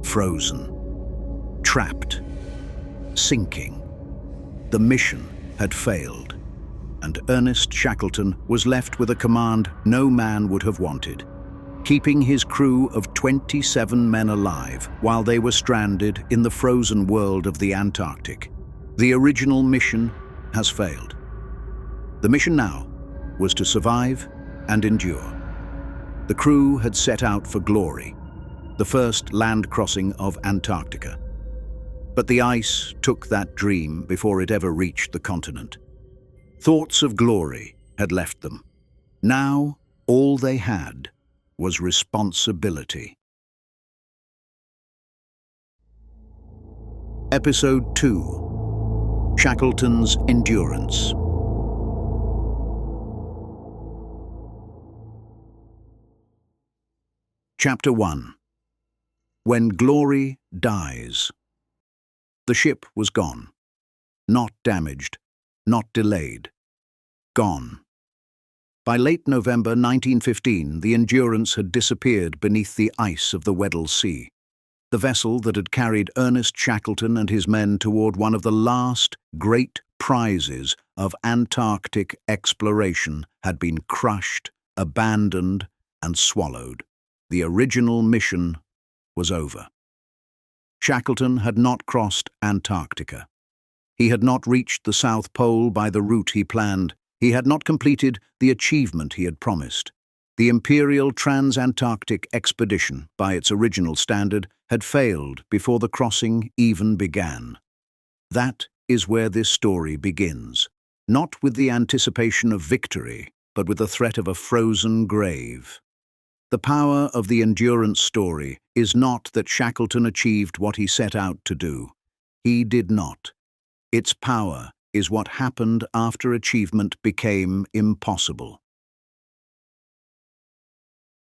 frozen, trapped, sinking. The mission had failed, and Ernest Shackleton was left with a command no man would have wanted, keeping his crew of 27 men alive while they were stranded in the frozen world of the Antarctic. The original mission has failed. The mission now was to survive and endure. The crew had set out for glory, the first land crossing of Antarctica. But the ice took that dream before it ever reached the continent. Thoughts of glory had left them. Now, all they had was responsibility. Episode 2: Shackleton's Endurance. Chapter 1: When Glory Dies. The ship was gone. Not damaged, not delayed. Gone. By late November 1915, the Endurance had disappeared beneath the ice of the Weddell Sea. The vessel that had carried Ernest Shackleton and his men toward one of the last great prizes of Antarctic exploration had been crushed, abandoned, and swallowed. The original mission was over. Shackleton had not crossed Antarctica. He had not reached the South Pole by the route he planned. He had not completed the achievement he had promised. The Imperial Trans-Antarctic Expedition, by its original standard, had failed before the crossing even began. That is where this story begins, not with the anticipation of victory, but with the threat of a frozen grave. The power of the Endurance story is not that Shackleton achieved what he set out to do. He did not. Its power is what happened after achievement became impossible.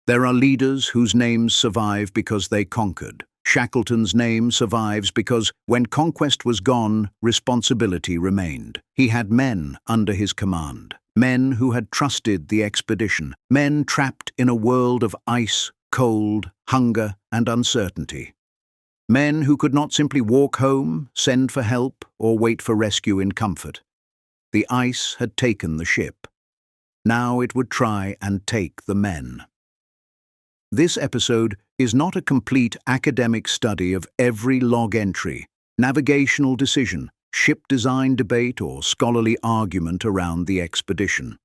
There are leaders whose names survive because they conquered. Shackleton's name survives because, when conquest was gone, responsibility remained. He had men under his command, men who had trusted the expedition, men trapped in a world of ice, cold, hunger, and uncertainty. Men who could not simply walk home, send for help, or wait for rescue in comfort. The ice had taken the ship. Now it would try and take the men. This episode is not a complete academic study of every log entry, navigational decision, ship design debate, or scholarly argument around the expedition.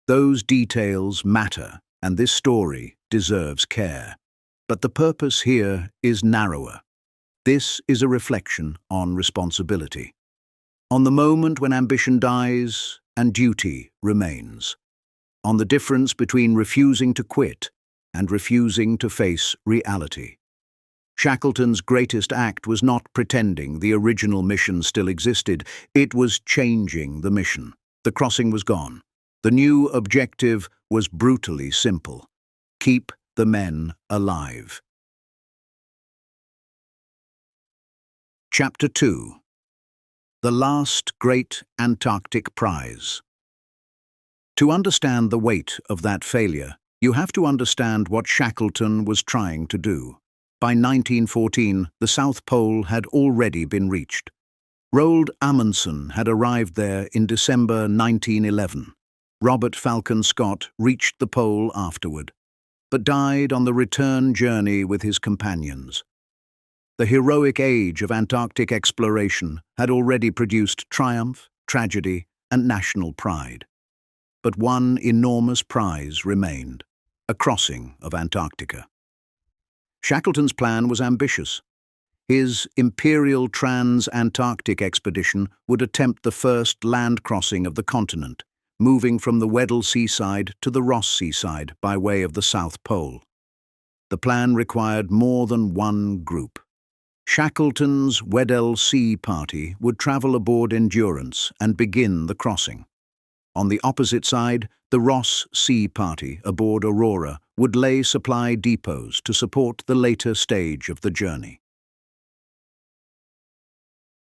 Those details matter, and this story deserves care. But the purpose here is narrower. This is a reflection on responsibility, on the moment when ambition dies and duty remains, on the difference between refusing to quit and refusing to face reality. Shackleton's greatest act was not pretending the original mission still existed, it was changing the mission. The crossing was gone. The new objective was brutally simple: keep the men alive. Chapter 2: The Last Great Antarctic Prize. To understand the weight of that failure, you have to understand what Shackleton was trying to do. By 1914, the South Pole had already been reached. Roald Amundsen had arrived there in December 1911. Robert Falcon Scott reached the pole afterward, but died on the return journey with his companions. The heroic age of Antarctic exploration had already produced triumph, tragedy, and national pride. But one enormous prize remained: a crossing of Antarctica. Shackleton's plan was ambitious. His Imperial Trans-Antarctic Expedition would attempt the first land crossing of the continent, moving from the Weddell Seaside to the Ross Seaside by way of the South Pole. The plan required more than one group. Shackleton's Weddell Sea Party would travel aboard Endurance and begin the crossing. On the opposite side, the Ross Sea Party aboard Aurora would lay supply depots to support the later stage of the journey.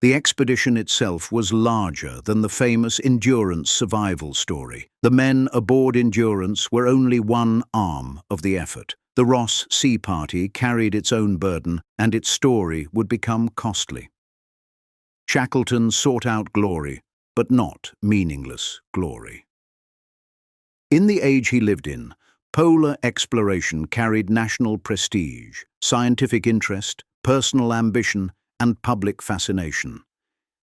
The expedition itself was larger than the famous Endurance survival story. The men aboard Endurance were only one arm of the effort. The Ross Sea Party carried its own burden, and its story would become costly. Shackleton sought out glory, but not meaningless glory. In the age he lived in, polar exploration carried national prestige, scientific interest, personal ambition, and public fascination.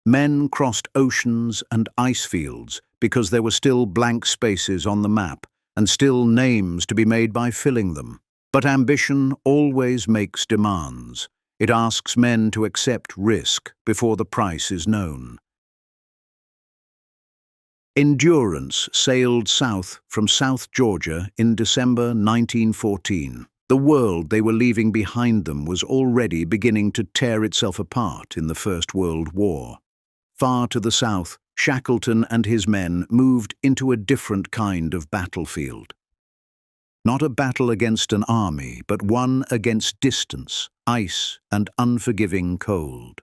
Men crossed oceans and ice fields because there were still blank spaces on the map and still names to be made by filling them. But ambition always makes demands. It asks men to accept risk before the price is known. Endurance sailed south from South Georgia in December 1914. The world they were leaving behind them was already beginning to tear itself apart in the First World War. Far to the south, Shackleton and his men moved into a different kind of battlefield. Not a battle against an army, but one against distance, ice, and unforgiving cold.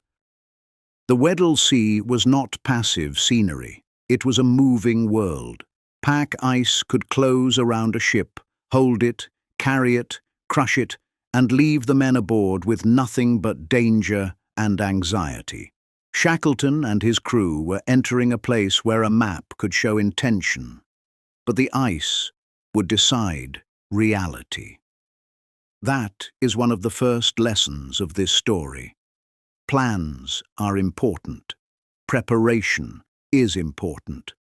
The Weddell Sea was not passive scenery. It was a moving world. Pack ice could close around a ship, hold it, carry it, crush it, and leave the men aboard with nothing but danger and anxiety. Shackleton and his crew were entering a place where a map could show intention, but the ice would decide reality. That is one of the first lessons of this story. Plans are important. Preparation is important.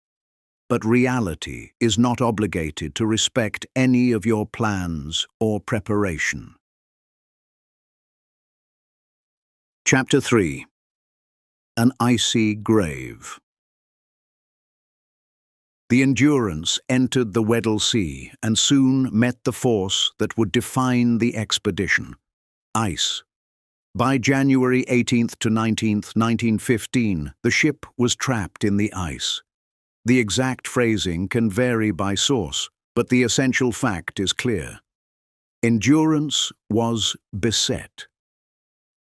But reality is not obligated to respect any of your plans or preparation. Chapter 3. An Icy Grave. The Endurance entered the Weddell Sea and soon met the force that would define the expedition: ice. By January 18th to 19th, 1915, the ship was trapped in the ice. The exact phrasing can vary by source, but the essential fact is clear. Endurance was beset.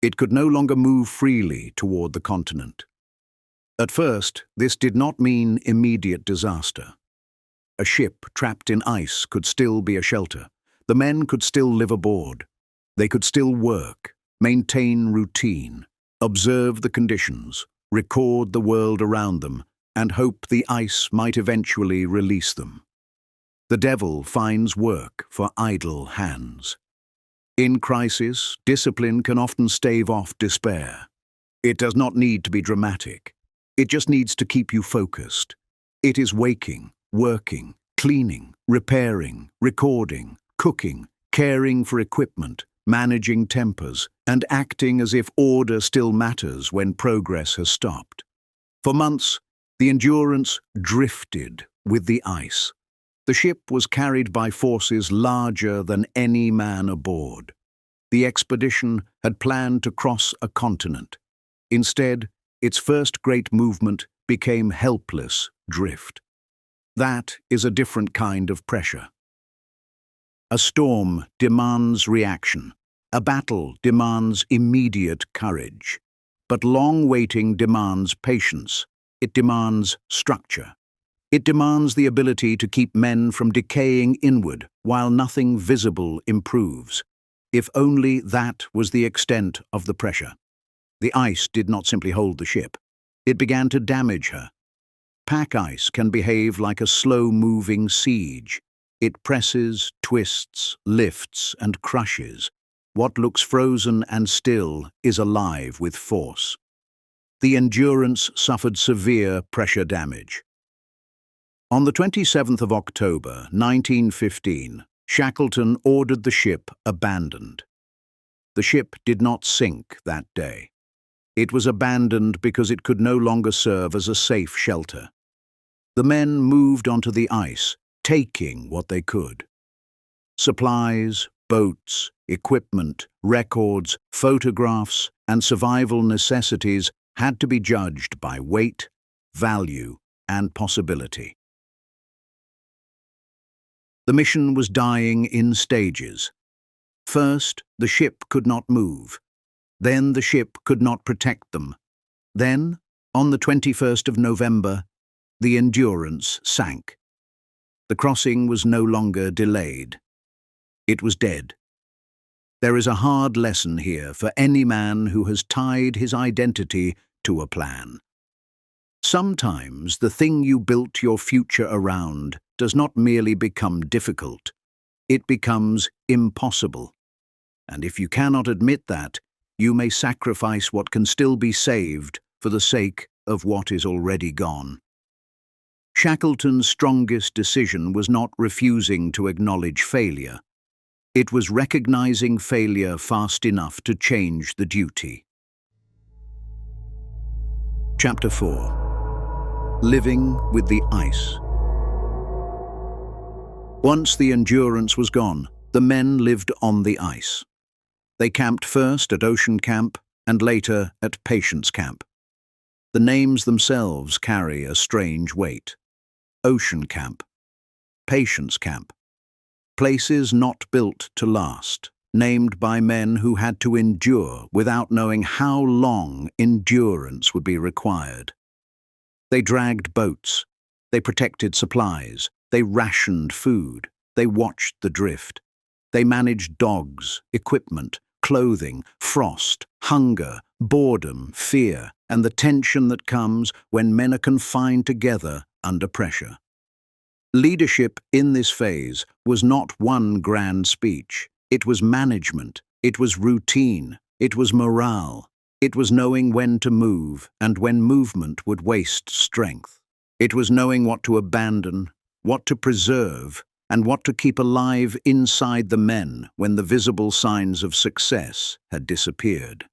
It could no longer move freely toward the continent. At first, this did not mean immediate disaster. A ship trapped in ice could still be a shelter. The men could still live aboard. They could still work, maintain routine, observe the conditions, record the world around them, and hope the ice might eventually release them. The devil finds work for idle hands. In crisis, discipline can often stave off despair. It does not need to be dramatic. It just needs to keep you focused. It is waking, working, cleaning, repairing, recording, cooking, caring for equipment, managing tempers, and acting as if order still matters when progress has stopped. For months, the Endurance drifted with the ice. The ship was carried by forces larger than any man aboard. The expedition had planned to cross a continent. Instead, its first great movement became helpless drift. That is a different kind of pressure. A storm demands reaction. A battle demands immediate courage. But long waiting demands patience. It demands structure. It demands the ability to keep men from decaying inward while nothing visible improves. If only that was the extent of the pressure. The ice did not simply hold the ship. It began to damage her. Pack ice can behave like a slow-moving siege. It presses, twists, lifts, and crushes. What looks frozen and still is alive with force. The Endurance suffered severe pressure damage. On the 27th of October, 1915, Shackleton ordered the ship abandoned. The ship did not sink that day. It was abandoned because it could no longer serve as a safe shelter. The men moved onto the ice, taking what they could. Supplies, boats, equipment, records, photographs, and survival necessities had to be judged by weight, value, and possibility. The mission was dying in stages. First, the ship could not move. Then the ship could not protect them. Then, on the 21st of November, the Endurance sank. The crossing was no longer delayed. It was dead. There is a hard lesson here for any man who has tied his identity to a plan. Sometimes the thing you built your future around does not merely become difficult, it becomes impossible. And if you cannot admit that, you may sacrifice what can still be saved for the sake of what is already gone. Shackleton's strongest decision was not refusing to acknowledge failure. It was recognizing failure fast enough to change the duty. Chapter 4. Living with the ice. Once the Endurance was gone, the men lived on the ice. They camped first at Ocean Camp and later at Patience Camp. The names themselves carry a strange weight. Ocean Camp, Patience Camp. Places not built to last, named by men who had to endure without knowing how long endurance would be required. They dragged boats, they protected supplies, they rationed food, they watched the drift. They managed dogs, equipment, clothing, frost, hunger, boredom, fear, and the tension that comes when men are confined together under pressure. Leadership in this phase was not one grand speech. It was management, it was routine, it was morale, it was knowing when to move and when movement would waste strength. It was knowing what to abandon, what to preserve, and what to keep alive inside the men when the visible signs of success had disappeared.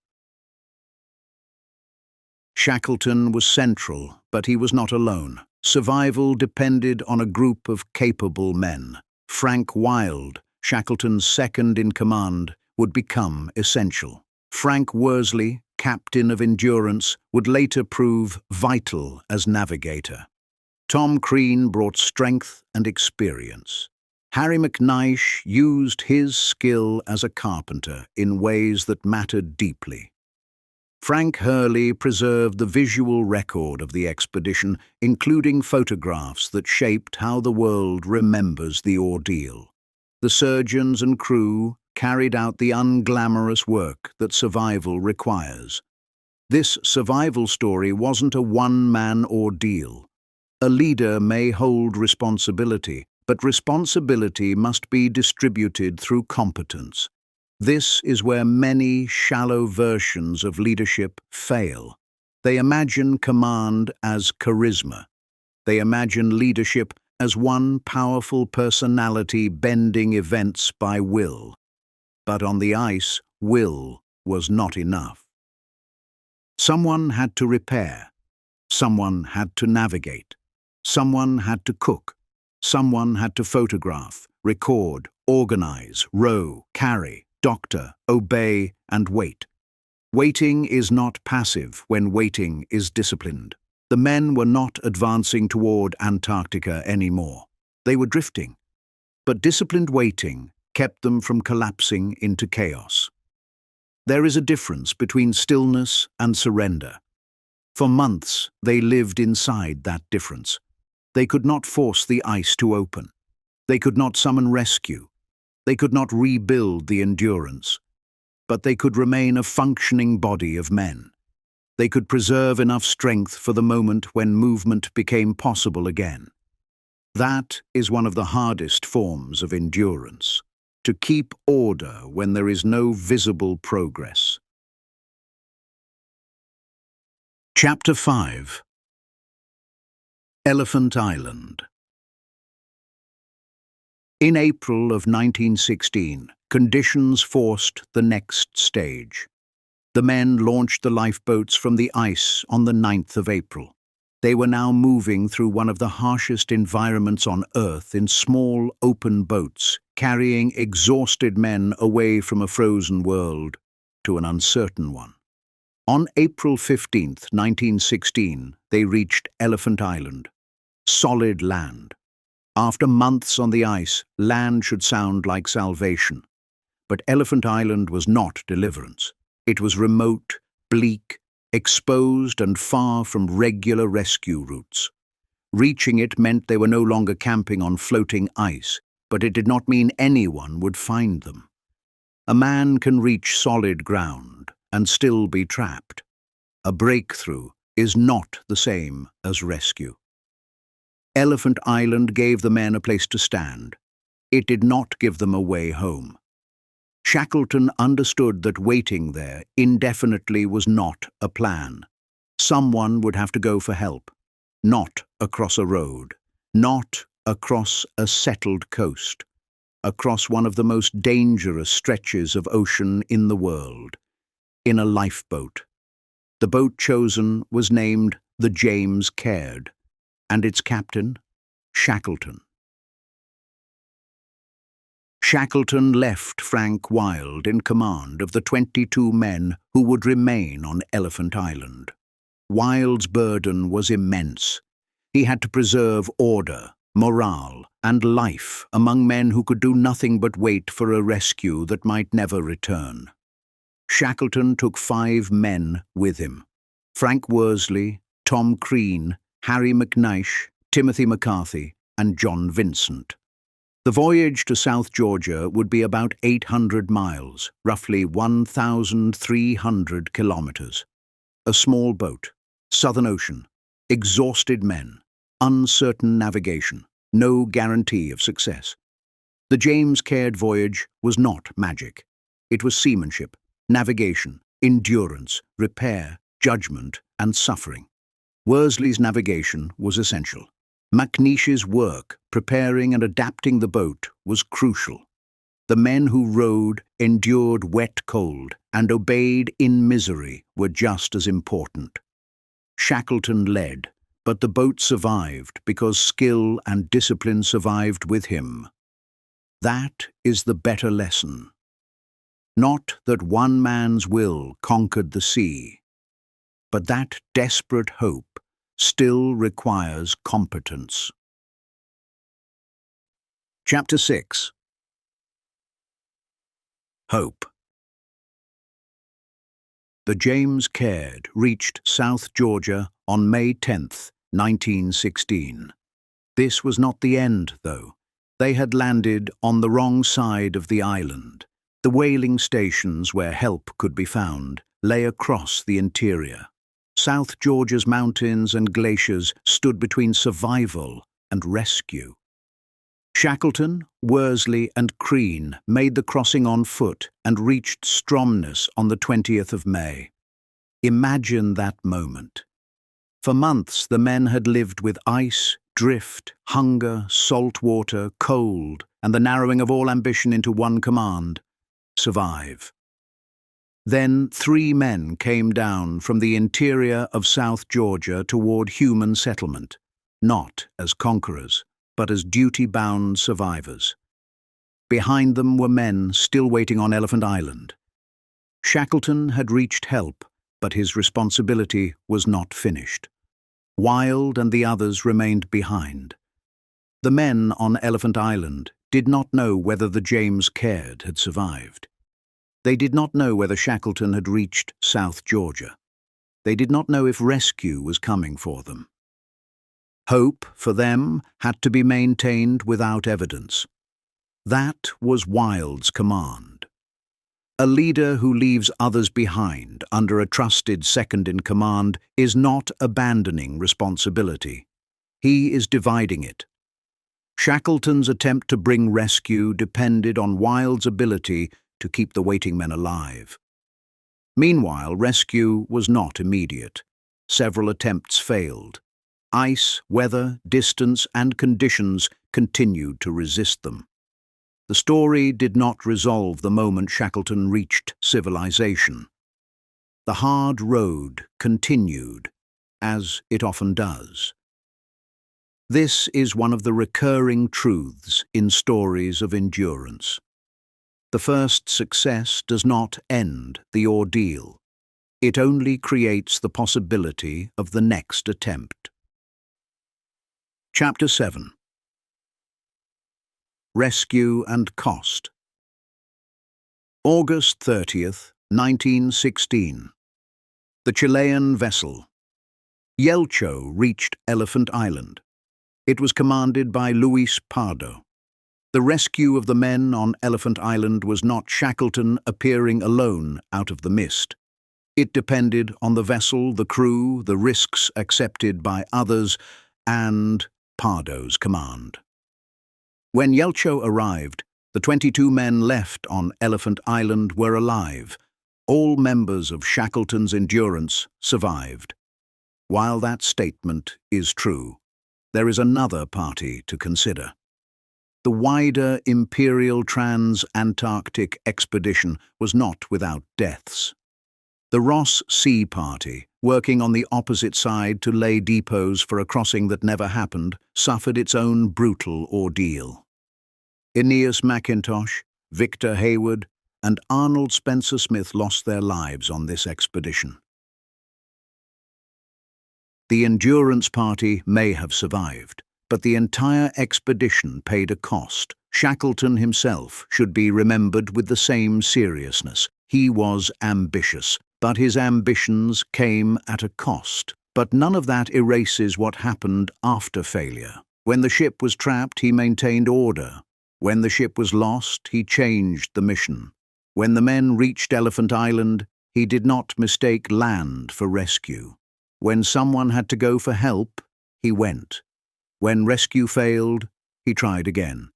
Shackleton was central, but he was not alone. Survival depended on a group of capable men. Frank Wild, Shackleton's second-in-command, would become essential. Frank Worsley, captain of Endurance, would later prove vital as navigator. Tom Crean brought strength and experience. Harry McNeish used his skill as a carpenter in ways that mattered deeply. Frank Hurley preserved the visual record of the expedition, including photographs that shaped how the world remembers the ordeal. The surgeons and crew carried out the unglamorous work that survival requires. This survival story wasn't a one-man ordeal. A leader may hold responsibility, but responsibility must be distributed through competence. This is where many shallow versions of leadership fail. They imagine command as charisma. They imagine leadership as one powerful personality bending events by will. But on the ice, will was not enough. Someone had to repair. Someone had to navigate. Someone had to cook. Someone had to photograph, record, organize, row, carry, doctor, obey, and wait. Waiting is not passive when waiting is disciplined. The men were not advancing toward Antarctica anymore. They were drifting. But disciplined waiting kept them from collapsing into chaos. There is a difference between stillness and surrender. For months, they lived inside that difference. They could not force the ice to open. They could not summon rescue. They could not rebuild the Endurance. But they could remain a functioning body of men. They could preserve enough strength for the moment when movement became possible again. That is one of the hardest forms of endurance, to keep order when there is no visible progress. Chapter 5. Elephant Island. In April of 1916, conditions forced the next stage. The men launched the lifeboats from the ice on the 9th of April. They were now moving through one of the harshest environments on Earth in small, open boats, carrying exhausted men away from a frozen world to an uncertain one. On April 15, 1916, they reached Elephant Island, solid land. After months on the ice, land should sound like salvation. But Elephant Island was not deliverance. It was remote, bleak, exposed and far from regular rescue routes. Reaching it meant they were no longer camping on floating ice, but it did not mean anyone would find them. A man can reach solid ground and still be trapped. A breakthrough is not the same as rescue. Elephant Island gave the men a place to stand. It did not give them a way home. Shackleton understood that waiting there indefinitely was not a plan. Someone would have to go for help. Not across a road, not across a settled coast, across one of the most dangerous stretches of ocean in the world, in a lifeboat. The boat chosen was named the James Caird, and its captain, Shackleton. Shackleton left Frank Wild in command of the 22 men who would remain on Elephant Island. Wild's burden was immense. He had to preserve order, morale, and life among men who could do nothing but wait for a rescue that might never return. Shackleton took 5 men with him: Frank Worsley, Tom Crean, Harry McNeish, Timothy McCarthy, and John Vincent. The voyage to South Georgia would be about 800 miles, roughly 1,300 kilometers. A small boat, Southern Ocean, exhausted men, uncertain navigation, no guarantee of success. The James Caird voyage was not magic. It was seamanship, navigation, endurance, repair, judgment, and suffering. Worsley's navigation was essential. McNeish's work, preparing and adapting the boat, was crucial. The men who rowed, endured wet cold, and obeyed in misery were just as important. Shackleton led, but the boat survived because skill and discipline survived with him. That is the better lesson. Not that one man's will conquered the sea, but that desperate hope still requires competence. Chapter 6. Hope. The James Caird reached South Georgia on May 10, 1916. This was not the end, though. They had landed on the wrong side of the island. The whaling stations where help could be found lay across the interior. South Georgia's mountains and glaciers stood between survival and rescue. Shackleton, Worsley, and Crean made the crossing on foot and reached Stromness on the 20th of May. Imagine that moment. For months the men had lived with ice, drift, hunger, salt water, cold, and the narrowing of all ambition into one command: survive. Then 3 men came down from the interior of South Georgia toward human settlement, not as conquerors, but as duty-bound survivors. Behind them were men still waiting on Elephant Island. Shackleton had reached help, but his responsibility was not finished. Wild and the others remained behind. The men on Elephant Island did not know whether the James Caird had survived. They did not know whether Shackleton had reached South Georgia. They did not know if rescue was coming for them. Hope, for them, had to be maintained without evidence. That was Wild's command. A leader who leaves others behind under a trusted second-in-command is not abandoning responsibility. He is dividing it. Shackleton's attempt to bring rescue depended on Wild's ability to keep the waiting men alive. Meanwhile, rescue was not immediate. Several attempts failed. Ice, weather, distance, and conditions continued to resist them. The story did not resolve the moment Shackleton reached civilization. The hard road continued, as it often does. This is one of the recurring truths in stories of endurance. The first success does not end the ordeal. It only creates the possibility of the next attempt. Chapter 7. Rescue and Cost. August 30th, 1916. The Chilean vessel Yelcho reached Elephant Island. It was commanded by Luis Pardo. The rescue of the men on Elephant Island was not Shackleton appearing alone out of the mist. It depended on the vessel, the crew, the risks accepted by others, and Pardo's command. When Yelcho arrived, the 22 men left on Elephant Island were alive. All members of Shackleton's Endurance survived. While that statement is true, there is another party to consider. The wider Imperial Trans-Antarctic expedition was not without deaths. The Ross Sea Party, working on the opposite side to lay depots for a crossing that never happened, suffered its own brutal ordeal. Aeneas Mackintosh, Victor Hayward, and Arnold Spencer Smith lost their lives on this expedition. The Endurance Party may have survived, but the entire expedition paid a cost. Shackleton himself should be remembered with the same seriousness. He was ambitious, but his ambitions came at a cost. But none of that erases what happened after failure. When the ship was trapped, he maintained order. When the ship was lost, he changed the mission. When the men reached Elephant Island, he did not mistake land for rescue. When someone had to go for help, he went. When rescue failed, he tried again.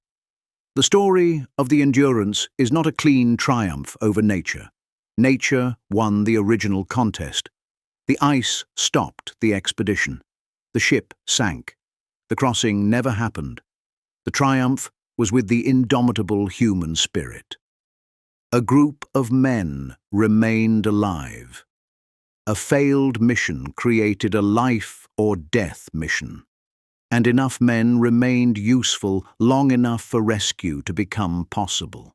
The story of the Endurance is not a clean triumph over nature. Nature won the original contest. The ice stopped the expedition. The ship sank. The crossing never happened. The triumph was with the indomitable human spirit. A group of men remained alive. A failed mission created a life or death mission. And enough men remained useful long enough for rescue to become possible.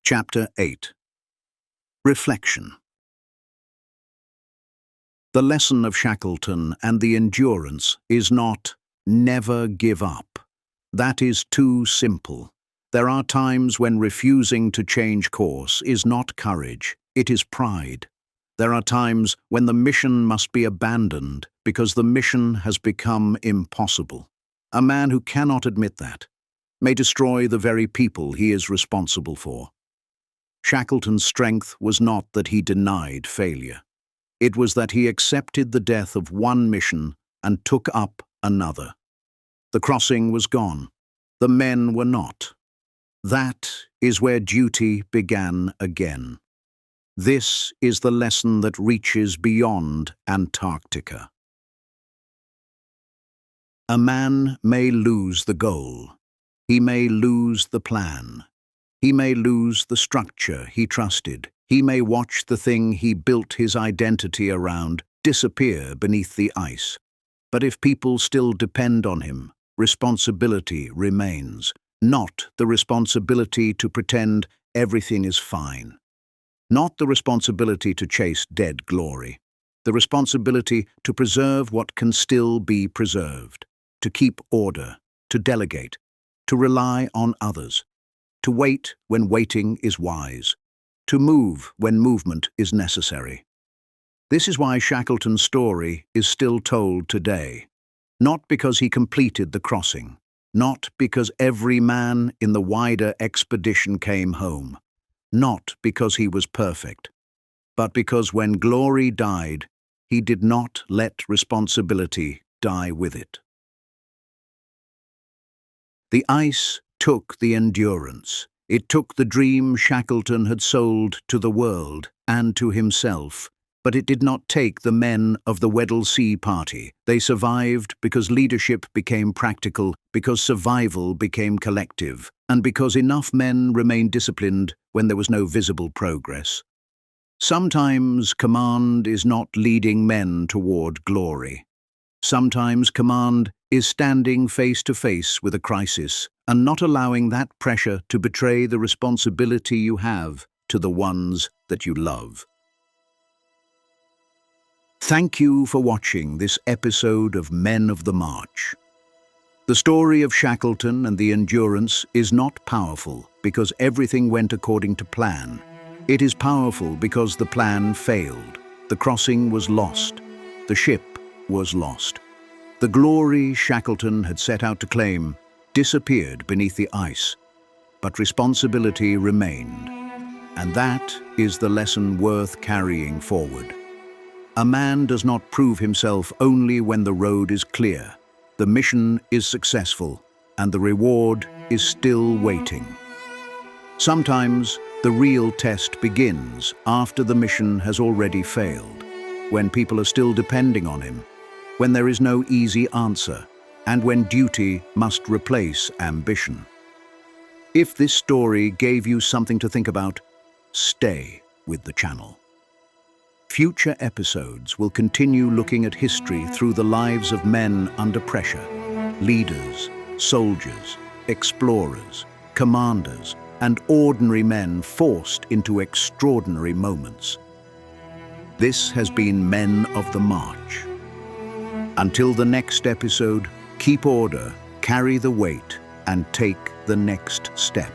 Chapter 8. Reflection. The lesson of Shackleton and the Endurance is not never give up. That is too simple. There are times when refusing to change course is not courage, it is pride. There are times when the mission must be abandoned because the mission has become impossible. A man who cannot admit that may destroy the very people he is responsible for. Shackleton's strength was not that he denied failure. It was that he accepted the death of one mission and took up another. The crossing was gone. The men were not. That is where duty began again. This is the lesson that reaches beyond Antarctica. A man may lose the goal. He may lose the plan. He may lose the structure he trusted. He may watch the thing he built his identity around disappear beneath the ice. But if people still depend on him, responsibility remains. Not the responsibility to pretend everything is fine. Not the responsibility to chase dead glory. The responsibility to preserve what can still be preserved. To keep order. To delegate. To rely on others. To wait when waiting is wise. To move when movement is necessary. This is why Shackleton's story is still told today. Not because he completed the crossing. Not because every man in the wider expedition came home. Not because he was perfect. But because when glory died, he did not let responsibility die with it. The ice took the Endurance. It took the dream Shackleton had sold to the world and to himself. But it did not take the men of the Weddell Sea Party. They survived because leadership became practical, because survival became collective, and because enough men remained disciplined when there was no visible progress. Sometimes command is not leading men toward glory. Sometimes command is standing face to face with a crisis and not allowing that pressure to betray the responsibility you have to the ones that you love. Thank you for watching this episode of Men of the March. The story of Shackleton and the Endurance is not powerful because everything went according to plan. It is powerful because the plan failed. The crossing was lost. The ship was lost. The glory Shackleton had set out to claim disappeared beneath the ice, but responsibility remained. And that is the lesson worth carrying forward. A man does not prove himself only when the road is clear, the mission is successful, and the reward is still waiting. Sometimes the real test begins after the mission has already failed, when people are still depending on him, when there is no easy answer, and when duty must replace ambition. If this story gave you something to think about, stay with the channel. Future episodes will continue looking at history through the lives of men under pressure, leaders, soldiers, explorers, commanders, and ordinary men forced into extraordinary moments. This has been Men of the March. Until the next episode, keep order, carry the weight, and take the next step.